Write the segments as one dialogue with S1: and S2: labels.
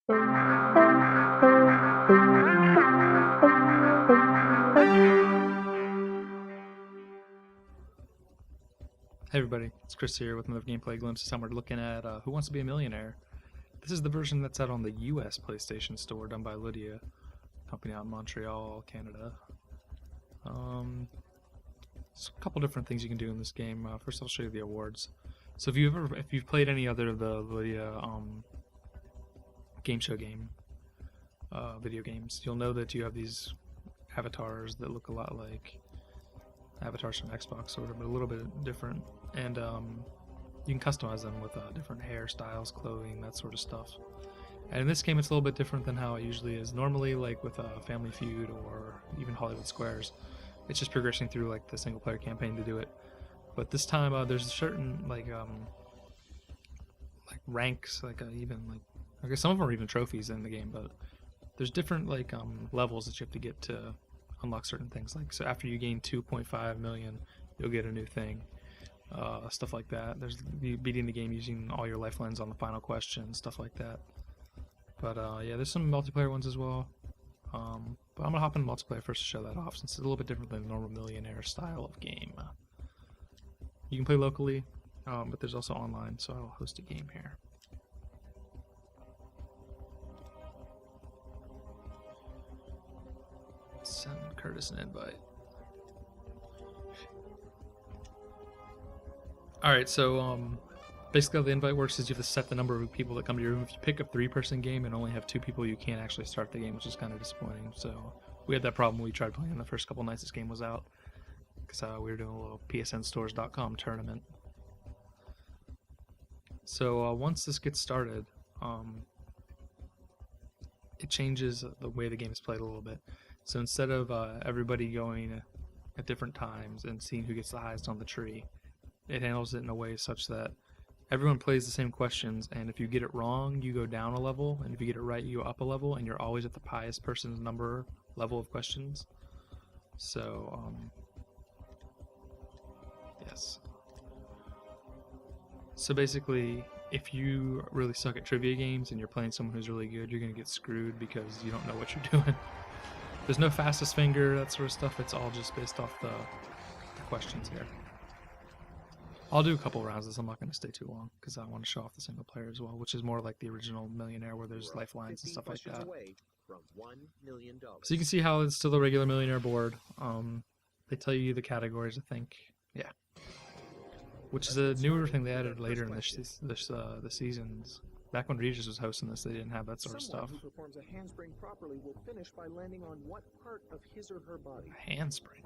S1: Hey everybody, it's Chris here with another gameplay glimpse. This time we're looking at Who Wants to Be a Millionaire. This is the version that's out on the US PlayStation Store, done by Lydia, company out in Montreal, Canada. There's a couple different things you can do in this game. First I'll show you the awards. So if you've played any other of the Lydia game show video games, you'll know that you have these avatars that look a lot like avatars from Xbox, sort of, but a little bit different, and you can customize them with different hairstyles, clothing, that sort of stuff. And in this game it's a little bit different than how it usually is. Normally, like with Family Feud or even Hollywood Squares, it's just progressing through like the single player campaign to do it. But this time there's certain like ranks, I guess some of them are even trophies in the game, but there's different like levels that you have to get to unlock certain things. Like, so after you gain 2.5 million, you'll get a new thing, stuff like that. There's beating the game using all your lifelines on the final question, stuff like that. But yeah, there's some multiplayer ones as well, but I'm gonna hop in multiplayer first to show that off, since it's a little bit different than the normal Millionaire style of game. You can play locally, but there's also online, so I'll host a game here. Send Curtis an invite. Alright, so basically how the invite works is you have to set the number of people that come to your room. If you pick a 3-person game and only have 2 people, you can't actually start the game, which is kind of disappointing. So we had that problem when we tried playing the first couple nights this game was out, because we were doing a little PSNstores.com tournament. So once this gets started, it changes the way the game is played a little bit. So instead of everybody going at different times and seeing who gets the highest on the tree, it handles it in a way such that everyone plays the same questions, and if you get it wrong, you go down a level, and if you get it right, you go up a level, and you're always at the highest person's level of questions. So, yes. So basically, if you really suck at trivia games and you're playing someone who's really good, you're going to get screwed because you don't know what you're doing. There's no fastest finger, that sort of stuff. It's all just based off the questions here. I'll do a couple rounds of this. I'm not going to stay too long because I want to show off the single player as well, which is more like the original Millionaire where there's lifelines and stuff like that. So you can see how it's still a regular Millionaire board. They tell you the categories, I think. Yeah. Which is a newer thing they added later in the seasons. Back when Regis was hosting this, they didn't have that sort of stuff.
S2: Who performs a handspring properly will finish by landing on what part of his or her body?
S1: A handspring.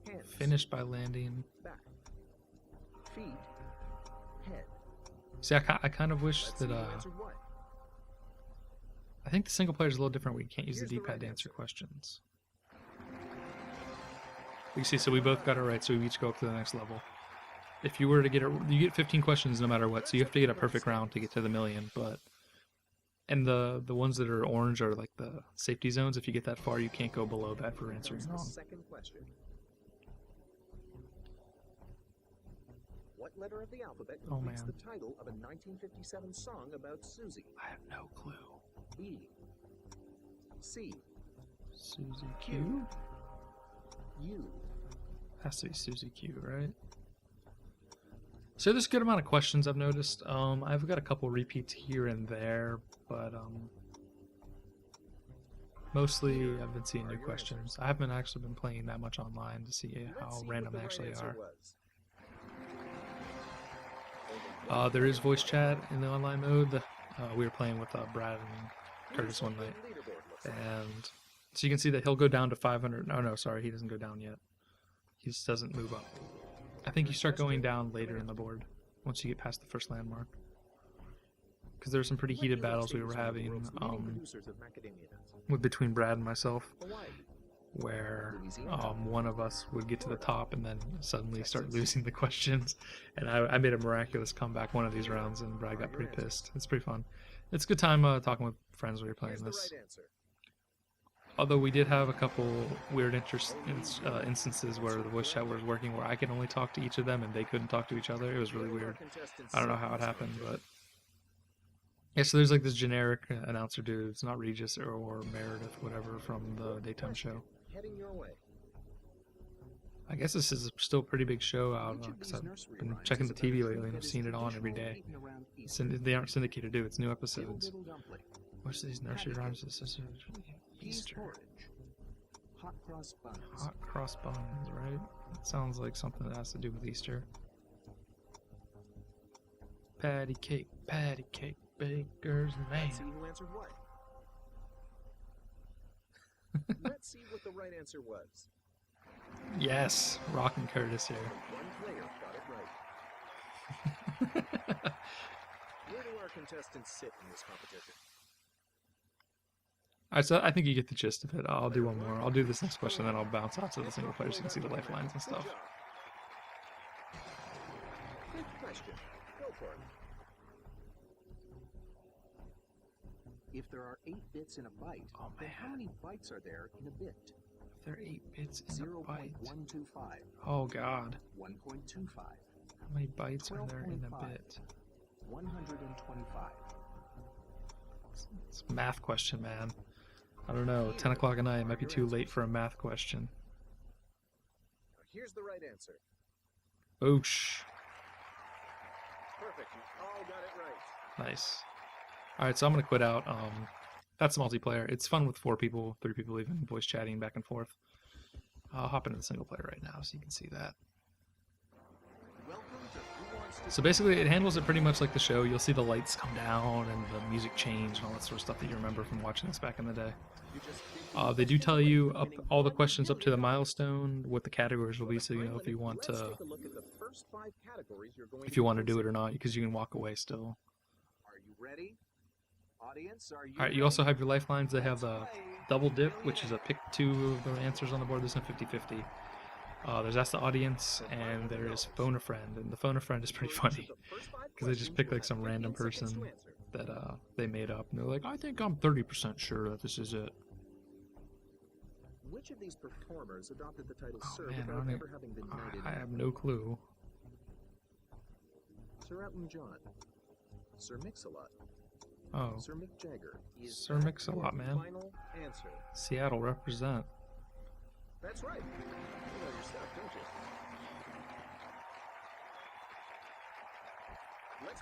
S2: Hands,
S1: Finished by landing.
S2: back, feet, head.
S1: See, I kind of wish that I think the single player is a little different where you can't use the D-pad to answer questions. You see, so we both got it right, so we each go up to the next level. If you were to get it, you get 15 questions no matter what, so you have to get a perfect round to get to the million. And the ones that are orange are like the safety zones. If you get that far, you can't go below that for answering wrong.
S2: Second question. What letter of the alphabet completes the title of a 1957 song about Susie?
S1: I have no clue.
S2: E. C.
S1: Susie Q?
S2: U.
S1: Has to be Susie Q, right? So there's a good amount of questions I've noticed. I've got a couple repeats here and there, but mostly I've been seeing new questions. I haven't actually been playing that much online to see how random they actually are. There is voice chat in the online mode. We were playing with Brad and Curtis one night, and so you can see that he'll go down to 500. Oh no, sorry, he doesn't go down yet. He just doesn't move up. I think you start going down later in the board once you get past the first landmark. Because there were some pretty heated battles we were having between Brad and myself, where one of us would get to the top and then suddenly start losing the questions. And I made a miraculous comeback one of these rounds, and Brad got pretty pissed. It's pretty fun. It's a good time talking with friends when you're playing this. Although we did have a couple weird instances where the voice chat was working where I could only talk to each of them and they couldn't talk to each other. It was really weird. I don't know how it happened, but Yeah, so there's like this generic announcer dude. It's not Regis or Meredith, whatever, from the daytime show.
S2: Heading your way.
S1: I guess this is still a pretty big show out
S2: Which of
S1: because
S2: these
S1: I've
S2: nursery
S1: been
S2: rhymes
S1: checking
S2: is
S1: the
S2: about a
S1: TV
S2: food
S1: lately and
S2: that
S1: I've
S2: is
S1: seen it on every
S2: traditionally
S1: day.
S2: eaten around Easter?
S1: They aren't syndicated, dude. It's new
S2: Diddle
S1: episodes.
S2: diddle dumpling.
S1: What's these nursery
S2: Patty
S1: rhymes?
S2: cake.
S1: This is
S2: Peas
S1: Easter.
S2: porridge. Hot cross buns.
S1: Hot cross buns, right? That sounds like something that has to do with Easter. Patty cake, baker's man.
S2: Let's see who answered what. Let's see what the right answer was.
S1: Yes, Rockin' Curtis here.
S2: One player got it right. Where do our contestants sit in this competition?
S1: Alright, so I think you get the gist of it. I'll do one more. I'll do this next question, then I'll bounce out to the single player so you can see the lifelines and stuff.
S2: Good question. Go for it. If there are 8 bits in a byte,
S1: Oh,
S2: then how
S1: man.
S2: many bytes are there in a bit?
S1: There are 8 bits in a byte.
S2: 0.125,
S1: Oh god.
S2: 1.25,
S1: How many bytes are there in a
S2: 12.5.
S1: bit?
S2: 125.
S1: It's a math question, man. I don't know. 10 o'clock at night might be too late for a math question.
S2: Here's the right answer.
S1: Boosh.
S2: Perfect. You all got it right.
S1: Nice. Alright, so I'm going to quit out. That's multiplayer. It's fun with 4 people, 3 people even, voice chatting back and forth. I'll hop into the single player right now so you can see that.
S2: Welcome to Who Wants to
S1: So basically, it handles it pretty much like the show. You'll see the lights come down and the music change and all that sort of stuff that you remember from watching this back in the day.
S2: You just
S1: They do tell you up all the questions up to the milestone, what the categories will be, so you know if you want
S2: Let's
S1: to
S2: take a look at the first 5 categories you're going
S1: do it or not, because you can walk away still.
S2: Are you ready? Audience, are you
S1: All right, you also have your lifelines. They have a double dip, which is a pick 2 of the answers on the board. There's no 50-50. There's Ask the Audience, and there is Phone a Friend. And the Phone a Friend is pretty funny, because they just pick like some random person that they made up. And they're like, I think I'm 30% sure that this is it.
S2: Which of these performers adopted the title
S1: Oh,
S2: Sir
S1: man, I
S2: without
S1: don't
S2: ever having been knighted?
S1: I have no clue.
S2: Sir Elton John, Sir Mix-a-Lot,
S1: Oh,
S2: Sir Mick Jagger. Is
S1: Sir
S2: that
S1: Mix-a-Lot,
S2: your
S1: man.
S2: Final answer.
S1: Seattle represent.
S2: That's right. You know your stuff, don't you?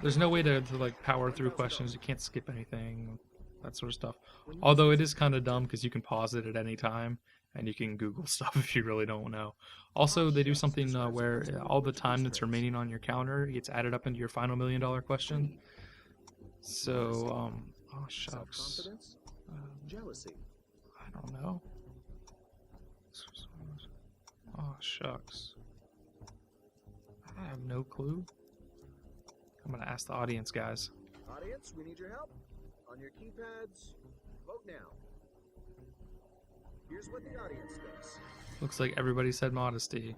S1: There's no way to like power through questions. You can't skip anything, that sort of stuff. Although it is kind of dumb because you can pause it at any time and you can Google stuff if you really don't know. Also, they do something where all the time that's remaining on your counter gets added up into your final $1 million question. So, oh shucks.
S2: Self-confidence, jealousy,
S1: I don't know. Oh shucks. I have no clue. I'm gonna ask the audience, guys.
S2: Audience, we need your help. On your keypads, vote now. Here's what the audience thinks.
S1: Looks like everybody said modesty.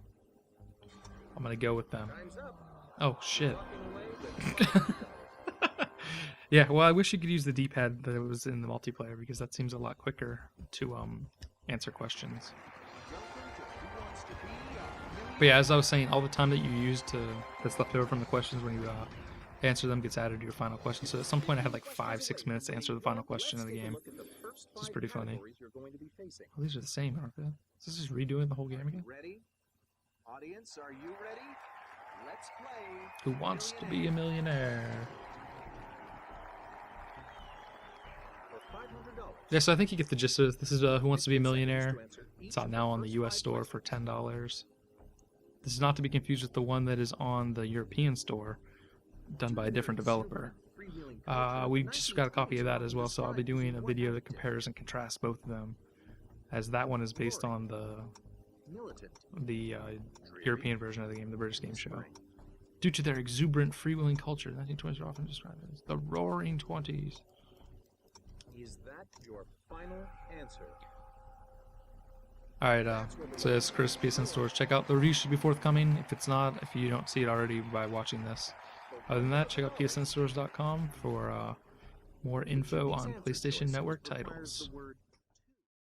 S1: I'm gonna go with them.
S2: Time's up.
S1: Oh shit.
S2: Walking away with
S1: Yeah, well, I wish you could use the D-pad that was in the multiplayer because that seems a lot quicker to answer questions. But yeah, as I was saying, all the time that you use that's left over from the questions when you answer them gets added to your final question. So at some point I had like 5-6 minutes to answer the final question of the game. This is pretty funny. Oh, these are the same, aren't they? Is this just redoing the whole game again?
S2: Ready? Audience, are you ready? Let's play.
S1: Who wants to be a millionaire?
S2: For $500.
S1: Yeah, so I think you get the gist of this. This is Who Wants to Be a Millionaire. It's out now on the US store for $10. This is not to be confused with the one that is on the European store, done by a different developer. We just got a copy of that as well, so I'll be doing a video that compares and contrasts both of them, as that one is based on the European version of the game, the British Game Show. Due to their exuberant, freewheeling culture, 1920s are often described as the Roaring Twenties.
S2: Is that your final answer?
S1: Alright, so that's Chris, PSN Stores. Check out the review, should be forthcoming. If you don't see it already by watching this. Other than that, check out psnstores.com for more info on PlayStation Network titles.
S2: The word